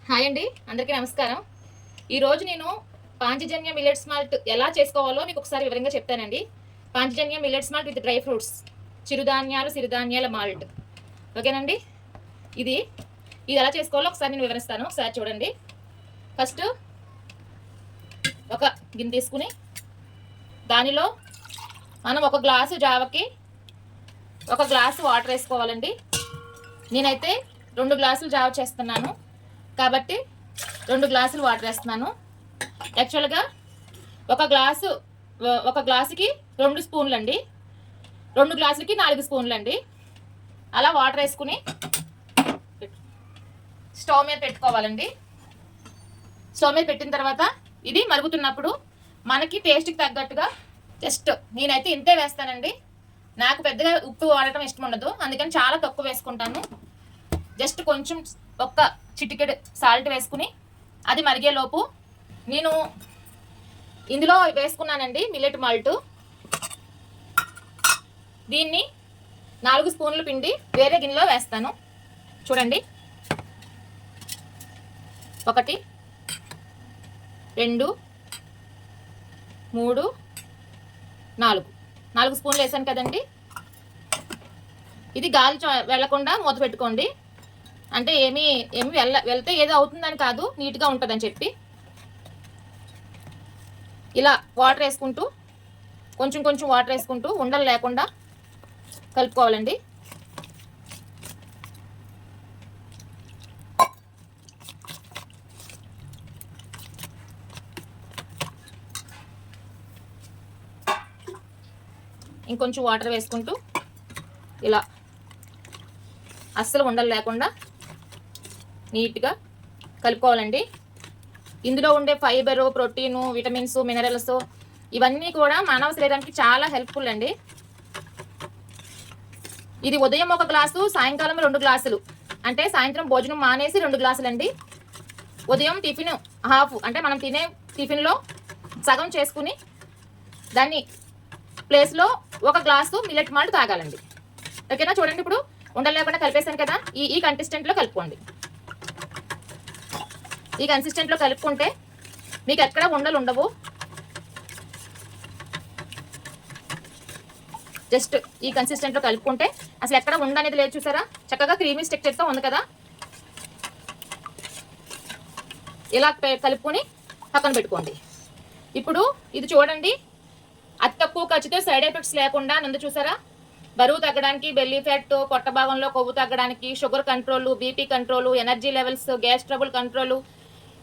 Hi అండి, అందరికీ నమస్కారం. ఈరోజు నేను పాంచజన్య మిల్లెట్స్ మాల్ట్ ఎలా చేసుకోవాలో మీకు ఒకసారి వివరంగా చెప్తానండి. Panchajanya millets malt with dry fruits, సిరుధాన్యాల మాల్ట్. ఓకేనండి. ఇది ఎలా చేసుకోవాలో ఒకసారి నేను వివరిస్తాను, ఒకసారి చూడండి. ఫస్ట్ ఒక గిన్నె తీసుకుని దానిలో మనం ఒక గ్లాసు జావకి ఒక గ్లాసు వాటర్ వేసుకోవాలండి. నేనైతే 2 గ్లాసులు జావ చేస్తున్నాను కాబట్టి 2 గ్లాసులు వాటర్ వేస్తున్నాను. యాక్చువల్గా ఒక గ్లాసుకి 2 స్పూన్లు అండి, 2 గ్లాసులకి 4 స్పూన్లు అండి. అలా వాటర్ వేసుకుని స్టవ్ మీద పెట్టుకోవాలండి. స్టవ్ మీద పెట్టిన తర్వాత ఇది మరుగుతున్నప్పుడు మనకి టేస్ట్కి తగ్గట్టుగా జస్ట్ నేనైతే ఇంతే వేస్తానండి. నాకు పెద్దగా ఉప్పు వాడటం ఇష్టం ఉండదు, అందుకని చాలా తక్కువ వేసుకుంటాను. జస్ట్ కొంచెం ఒక్క చిటికెడు సాల్ట్ వేసుకుని అది మరిగేలోపు నేను ఇందులో వేసుకున్నానండి మిల్లెట్ మాల్ట్. దీన్ని 4 స్పూన్లు పిండి వేరే గిన్నెలో వేస్తాను. చూడండి, 1 2 3 4 స్పూన్లు వేసాను కదండి. ఇది గాలి వెళ్ళకుండా మూత పెట్టుకోండి. అంటే ఏమి వెళ్తే ఏదో అవుతుందని కాదు, నీట్గా ఉంటుందని చెప్పి. ఇలా వాటర్ వేసుకుంటూ కొంచెం వాటర్ వేసుకుంటూ ఉండలు లేకుండా కలుపుకోవాలండి. ఇంకొంచెం వాటర్ వేసుకుంటూ ఇలా అస్సలు ఉండలు లేకుండా నీట్గా కలుపుకోవాలండి. ఇందులో ఉండే ఫైబరు, ప్రోటీను, విటమిన్స్, మినరల్స్ ఇవన్నీ కూడా మానవ శరీరానికి చాలా హెల్ప్ఫుల్ అండి. ఇది ఉదయం 1 గ్లాసు, సాయంకాలం 2 గ్లాసులు. అంటే సాయంత్రం భోజనం మానేసి 2 గ్లాసులు అండి. ఉదయం టిఫిన్ హాఫ్, అంటే మనం తినే టిఫిన్లో సగం చేసుకుని దాన్ని ప్లేస్లో 1 గ్లాసు మిల్లెట్ మాల్ట్ తాగాలండి. ఓకేనా? చూడండి, ఇప్పుడు ఉండలు లేకుండా కలిపేసాను కదా. ఈ కన్సిస్టెంట్లో కలుపుకోండి. ఈ కన్సిస్టెంట్లో కలుపుకుంటే మీకు ఎక్కడ ఉండలు ఉండవు. జస్ట్ ఈ కన్సిస్టెంట్లో కలుపుకుంటే అసలు ఎక్కడ ఉండనేది లేదు. చూసారా, చక్కగా క్రీమీ స్ట్రక్చర్తో ఉంది కదా. ఇలా కలుపుకొని పక్కన పెట్టుకోండి. ఇప్పుడు ఇది చూడండి, అతి తక్కువ ఖర్చుతో సైడ్ ఎఫెక్ట్స్ లేకుండా నందు. చూసారా, బరువు తగ్గడానికి, బెల్లీ ఫ్యాట్, పొట్ట భాగంలో కొవ్వు తగ్గడానికి, sugar control, BP control, energy levels, gas trouble control,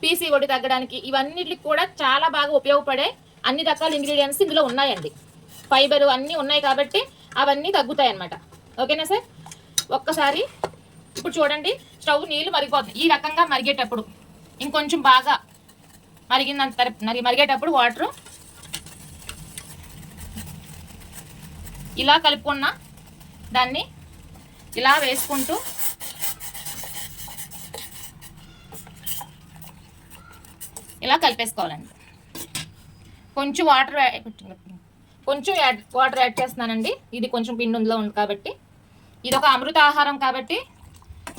PCOD తగ్గడానికి ఇవన్నిటికి కూడా చాలా బాగా ఉపయోగపడే అన్ని రకాల ఇంగ్రీడియంట్స్ ఇందులో ఉన్నాయండి. ఫైబర్ అన్నీ ఉన్నాయి కాబట్టి అవన్నీ తగ్గుతాయి అన్నమాట. ఓకేనా సార్? ఒక్కసారి ఇప్పుడు చూడండి, స్టవ్ నీళ్ళు మరిగిపోతుంది. ఈ రకంగా మరిగేటప్పుడు ఇంకొంచెం బాగా మరిగేటప్పుడు వాటర్ ఇలా కలుపుకున్న దాన్ని ఇలా వేసుకుంటూ ఇలా కలిపేసుకోవాలండి. కొంచెం వాటర్ యాడ్ చేస్తున్నానండి. ఇది కొంచెం పిండిలో ఉంది కాబట్టి, ఇది ఒక అమృత ఆహారం కాబట్టి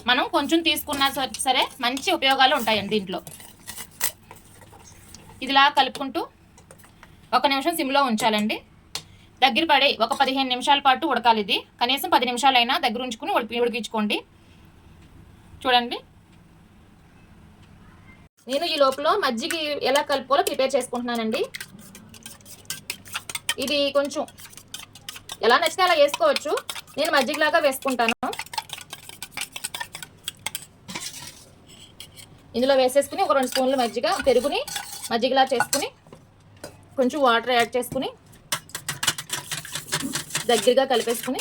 మనం కొంచెం తీసుకున్నా సరే మంచి ఉపయోగాలు ఉంటాయండి దీంట్లో. ఇదిలా కలుపుకుంటూ 1 నిమిషం సిమ్లో ఉంచాలండి. దగ్గర పడి ఒక 15 నిమిషాల పాటు ఉడకాలి. ఇది కనీసం 10 నిమిషాలైనా దగ్గర ఉంచుకుని ఉడికించుకోండి. చూడండి, నేను ఈ లోపల మజ్జిగ ఎలా కలుపుకోవాలో ప్రిపేర్ చేసుకుంటున్నానండి. ఇది కొంచెం ఎలా నచ్చితే అలా వేసుకోవచ్చు. నేను మజ్జిగలాగా వేసుకుంటాను. ఇందులో వేసేసుకుని ఒక 2 స్పూన్లు పెరుగుని మజ్జిగలా చేసుకుని కొంచెం వాటర్ యాడ్ చేసుకుని దగ్గరగా కలిపేసుకుని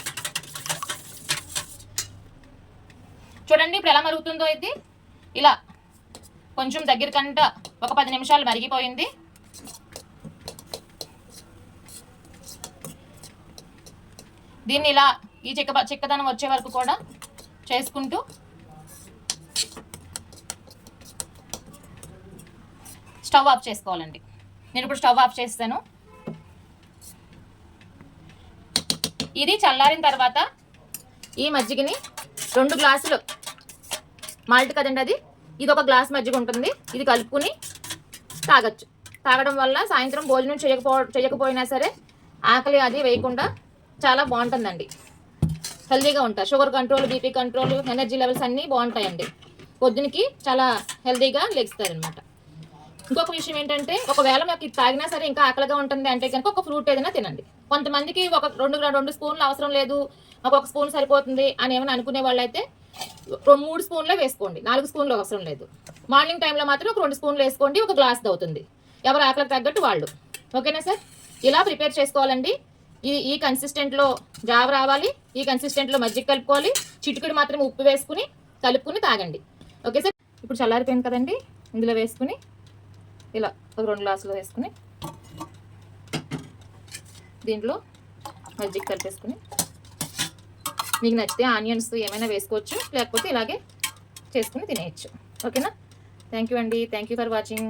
చూడండి, ఇప్పుడు ఎలా మరుగుతుందో. ఇది ఇలా కొంచెం దగ్గర కంట ఒక 10 నిమిషాలు మరిగిపోయింది. దీన్ని ఇలా ఈ చిక్కదనం వచ్చే వరకు కూడా చేసుకుంటూ స్టవ్ ఆఫ్ చేసుకోవాలండి. నేను ఇప్పుడు స్టవ్ ఆఫ్ చేస్తాను. ఇది చల్లారిన తర్వాత ఈ మజ్జిగని 2 గ్లాసులు మాల్ట్ కదండి, అది ఇది ఒక గ్లాస్ మజ్జిగ ఉంటుంది, ఇది కలుపుకుని తాగొచ్చు. తాగడం వల్ల సాయంత్రం భోజనం చేయకపోయినా సరే ఆకలి అది వేయకుండా చాలా బాగుంటుందండి. హెల్తీగా ఉంటారు. Sugar control, BP control, energy levels అన్నీ బాగుంటాయండి. పొద్దునకి చాలా హెల్తీగా లెగుస్తారనమాట. ఇంకొక విషయం ఏంటంటే, ఒకవేళ మాకు ఇది తాగినా సరే ఇంకా ఆకలిగా ఉంటుంది అంటే కనుక ఒక ఫ్రూట్ ఏదైనా తినండి. కొంతమందికి ఒక రెండు స్పూన్లు అవసరం లేదు, ఒక స్పూన్ సరిపోతుంది అని ఏమైనా అనుకునే వాళ్ళైతే 3 స్పూన్లే వేసుకోండి, 4 స్పూన్లు అవసరం లేదు. మార్నింగ్ టైంలో మాత్రం ఒక 2 స్పూన్లు వేసుకోండి, ఒక గ్లాస్ అవుతుంది. ఎవరు ఆకలికి తగ్గట్టు వాళ్ళు. ఓకేనా సార్? ఇలా ప్రిపేర్ చేసుకోవాలండి. ఈ కన్సిస్టెంట్లో జావ రావాలి, ఈ కన్సిస్టెంట్లో మజ్జిగ కలుపుకోవాలి, చిటికెడు మాత్రం ఉప్పు వేసుకుని కలుపుకుని తాగండి. Okay sir? ఇప్పుడు చల్లారిపోయింది కదండి, ఇందులో వేసుకుని ఇలా ఒక 2 గ్లాసులు వేసుకుని దీంట్లో మజ్జిగ కలిపేసుకుని, మీకు నచ్చితే ఆనియన్స్ ఏమైనా వేసుకోవచ్చు, లేకపోతే ఇలాగే చేసుకుని తినేయచ్చు. ఓకేనా? థ్యాంక్ యూ అండి. Thank you for watching.